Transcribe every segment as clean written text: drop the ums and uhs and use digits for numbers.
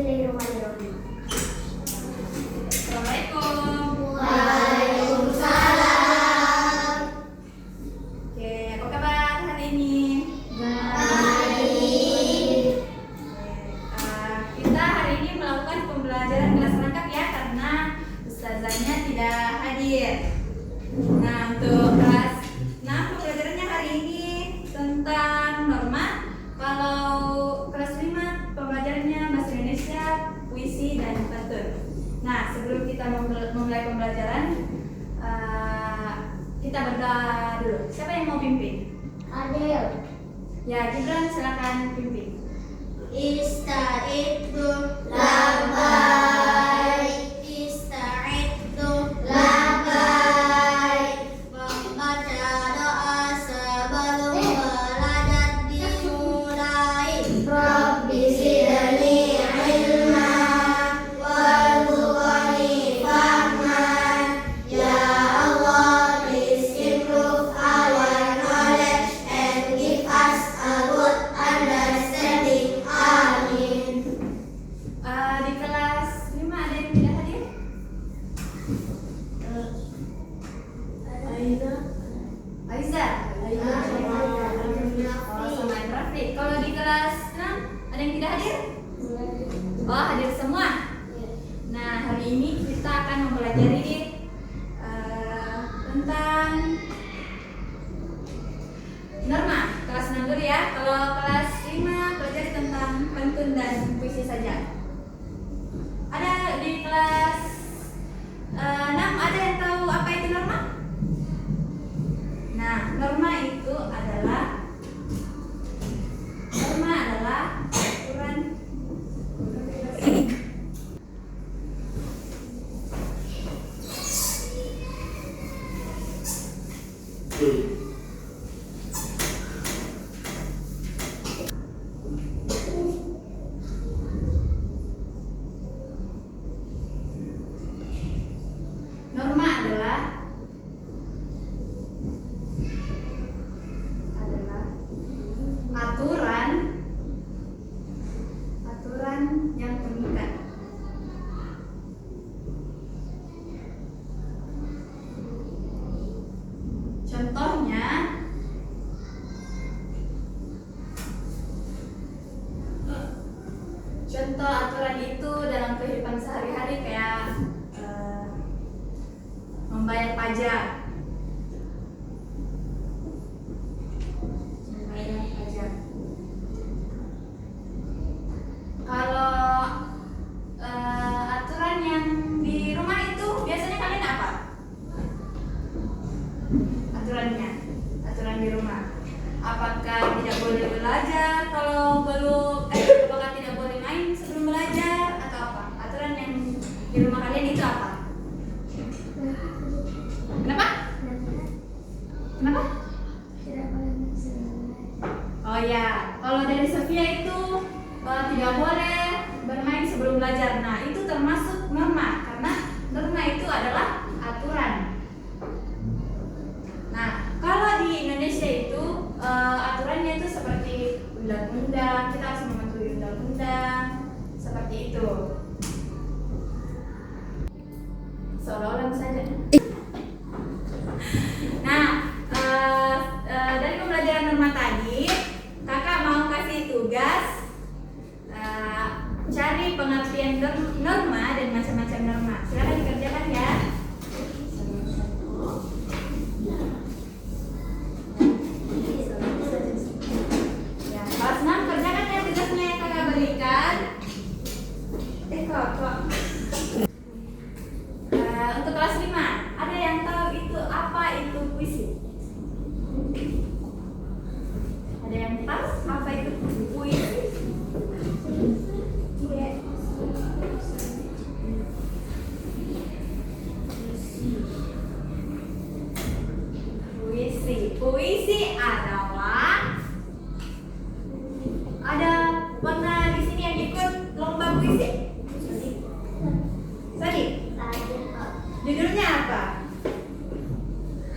Bismillahirrahmanirrahim. Assalamualaikum. Waalaikumsalam. Oke, apa kabar hari ini? Baik. Kita hari ini melakukan pembelajaran kelas rangkap ya, karena ustazahnya tidak hadir. Nah, untuk kelas 6 pembelajarannya hari ini tentang norma. Kalau kelas 5 pembelajarannya bahasa Indonesia, puisi dan pantun. Nah, sebelum kita memulai pembelajaran, kita berdoa dulu. Siapa yang mau pimpin? Adil. Ya, Gibran silakan pimpin. Ista'iddu labai. Ista'iddu labai. Membaca doa sebelum belajar dimulai. Rabbi zidni ilma warzuqni fahman. Ya Allah, please improve our knowledge and give us a good understanding. Amin. Di kelas 5 ada yang tidak hadir? Aiza. Oh, sama Rafiq. Kalau di kelas 6 ada yang tidak hadir? Oh, hadir semua. Nah, hari ini kita akan mempelajari tentang norma kelas 6 dulu ya. Kalau kelas 5 pelajari tentang pantun dan puisi saja. Ada di kelas 6 ada yang tahu apa itu norma? Nah, norma adalah aturan. Norma adalah aturan yang mengikat. Contoh aturan itu dalam kehidupan sehari-hari kayak membayar pajak. Kalau aturan yang di rumah itu biasanya kalian apa? Aturan di rumah. Apakah tidak boleh belajar kalau belum? Apakah tidak boleh main sebelum belajar atau apa? Aturan yang di rumah kalian itu apa? Kenapa? Oh ya, kalau dari Sofia itu tidak boleh bermain sebelum belajar. Nah, itu termasuk norma karena norma itu adalah aturan. Nah, kalau di Indonesia itu aturannya itu seperti undang-undang, kita harus mematuhi undang-undang seperti itu. Seolah-olah saja. Nah, dari pembelajaran norma tadi, kakak mau kasih tugas cari pengertian norma dan macam-macam norma. Silakan dikerjakan ya. Ya, kelas 6 kerjakan ya tugasnya yang kakak berikan. Kok. Untuk kelas 5, ada yang tahu itu apa itu puisi? Ada yang tahu apa itu puisi? Puisi adalah, ada pernah di sini yang ikut lomba puisi? Tadi? Judulnya apa?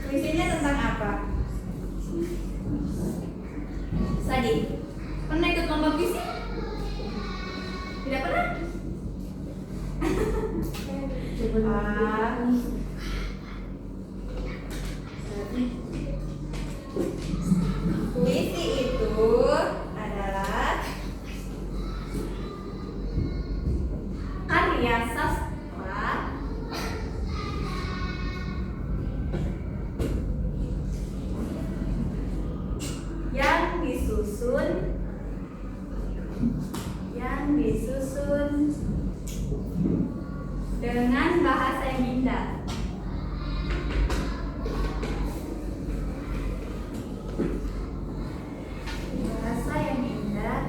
Puisinya tentang apa? Sadi, pernah ikut lomba puisi? Tidak pernah? lupa. Puisi itu adalah karya sastra yang disusun dengan bahasa yang indah. Bahasa yang indah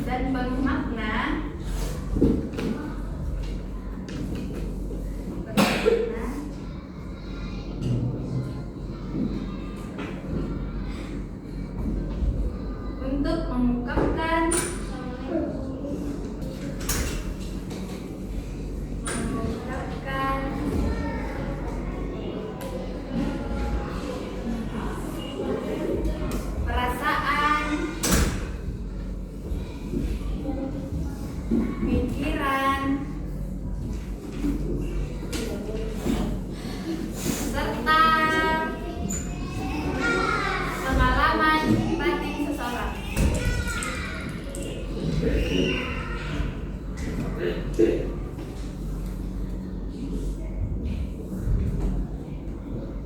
dan penuh makna. Untuk mengungkapkan perasaan, pikiran, serta pengalaman batin seseorang.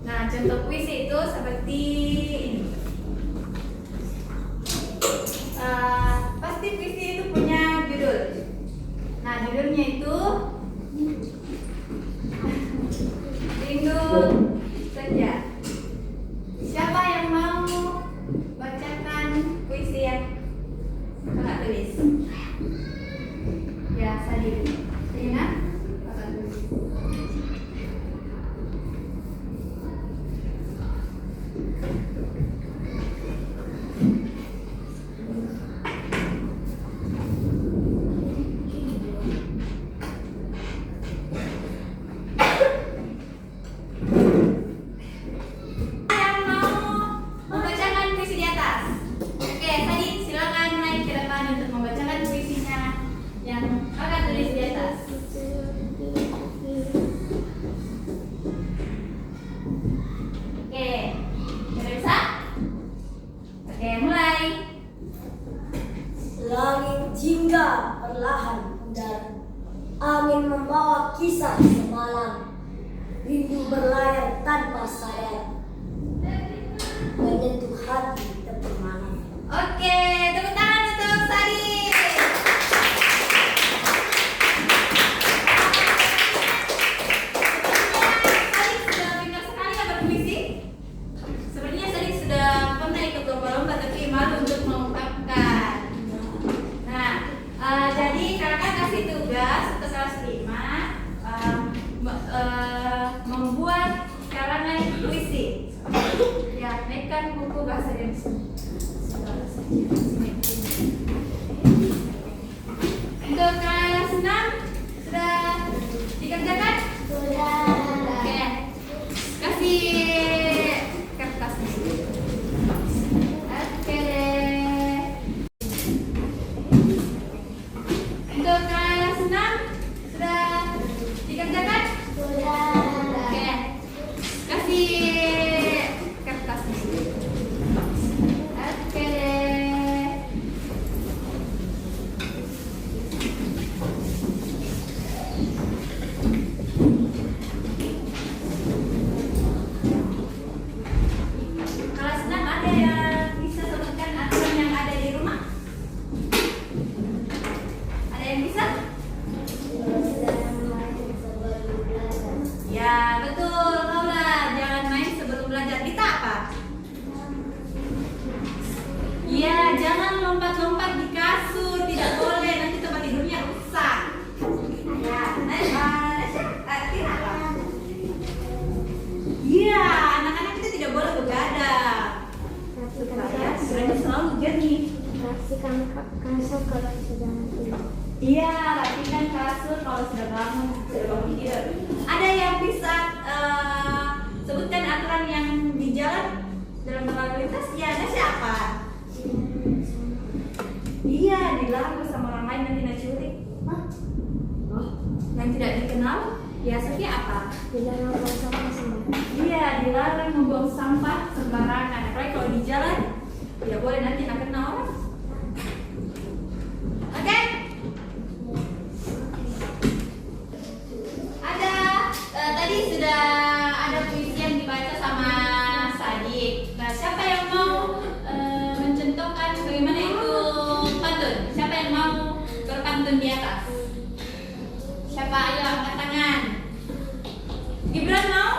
Nah, contoh puisi itu seperti ini. Pasti puisi itu punya judul. Nah, judulnya itu Rindu Senja. Siapa yang mau bacakan puisi yang kakak tulis? Ya, Sadin. Rina, kakak tulis. Yang mau membacakan puisi di atas? Oke, Sadin, silakan naik ke depan untuk membacakan puisinya yang kakak tulis di atas. Oke, sudah bisa? Oke, mulai. Langit jingga perlahan dan angin membawa kisah semalam. Rindu berlayar tanpa sadar, menyentuh hati tepi malam. Oke, tepuk tangan untuk Sadin. Sadin sudah pintar sekali ya berpuisi. Sebenarnya Sadin sudah pernah ikut lomba-lomba tapi malu untuk mengungkapkan. Nah, jadi kakak kasih tugas untuk kelas 5 membuat karangan puisi. Ya, mekan buku bahasa Indonesia. Untuk kelas 6 sudah dikerjakan? Sudah. Oke. Kasih kertas di sini. Oke deh. Untuk kelas 6 sudah dikerjakan? Sudah. Oke. Kasih kertas di sini. Oke deh. Kelas 6 ada yang bisa sebutkan aturan yang ada di rumah? Ada yang bisa? Ya, betul, Paula. Jangan main sebelum belajar. Kita apa? Ya, jangan lompat-lompat di kasur. Tidak boleh, nanti tempat tidurnya rusak. Ya, Tira apa? Iya, anak-anak kita tidak boleh begadang. Supaya pikirannya selalu jernih. Rapikan kasur kalau sudah tidur. Iya, rapikan kasur kalau sudah bangun tidur. Ada yang bisa sebutkan aturan yang di jalan dalam berlalu lintas? Ya, ada siapa? Ya, Sofia apa? Dilarang buang sampah sembarangan. Iya, dilarang membuang sampah sembarangan. Apalagi kalau di jalan, tidak boleh nanti nak kena orang. Oke? Ada tadi sudah ada puisi yang dibaca sama Sadik. Nah, siapa yang mau mencontohkan bagaimana itu pantun? Siapa yang mau berpantun di atas? Siapa? Ayo angkat tangan. Gibran mau?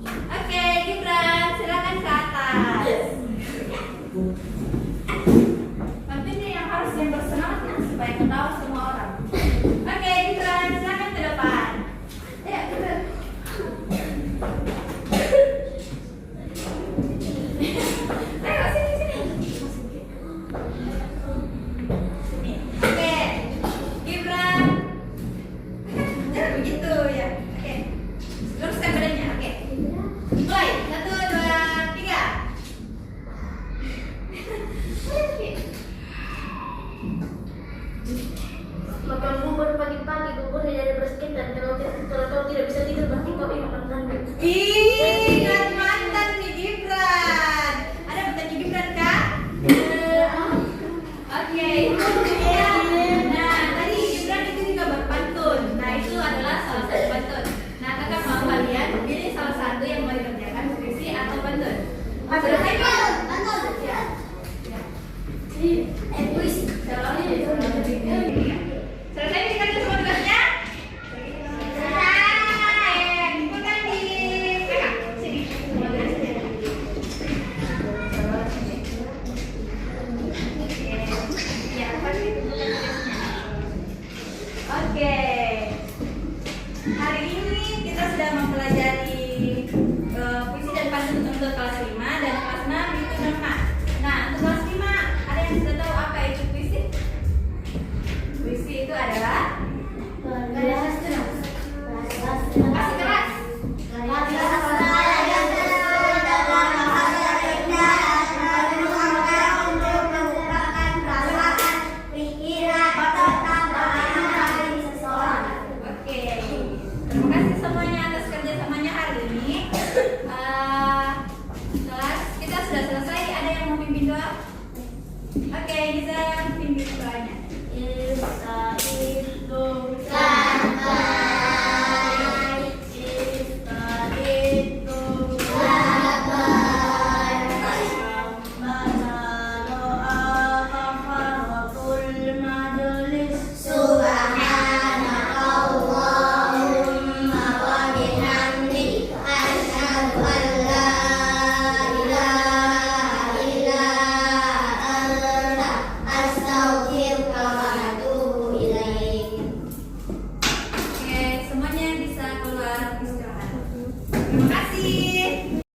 Oke, Gibran, silakan ke atas. Pantunnya yang harus yang bersemangat ya, supaya ketawa semua orang. Oke, Gibran, silakan ke depan. Ayo, Gibran. Ayo, sini, sini. Sini. Oke, Gibran. Jangan begitu ya. Oke. Luruskan badannya. Oke. Mulai. 1, 2, 3. Makan bubur pagi-pagi, bubur dari beras ketan. Kalau kau tidak bisa tidur, berarti kau makan kandung. Ih, kan mantan nih Gibran. Ada pertanyaan Gibran kah? Oke. Iya. Nah, tadi Gibran itu juga berpantun. Nah, itu adalah salah satu pantun. Nah, kakak mau kalian pilih salah satu yang mau dikerjakan, puisi atau pantun? Selesai kan? Ya. Puisi. Selesai kita semua tugasnya? Selesai. Kumpulkan di kakak. Sini. Semua tugasnya. Ya, pasti kumpulkan tugasnya. Oke. Hari ini kita sudah mempelajari puisi dan pantun untuk kelas 5 dan kelas 6 itu nama. Nah, untuk kelas 5 ada yang sudah tahu apa itu puisi? Puisi itu adalah Bahasa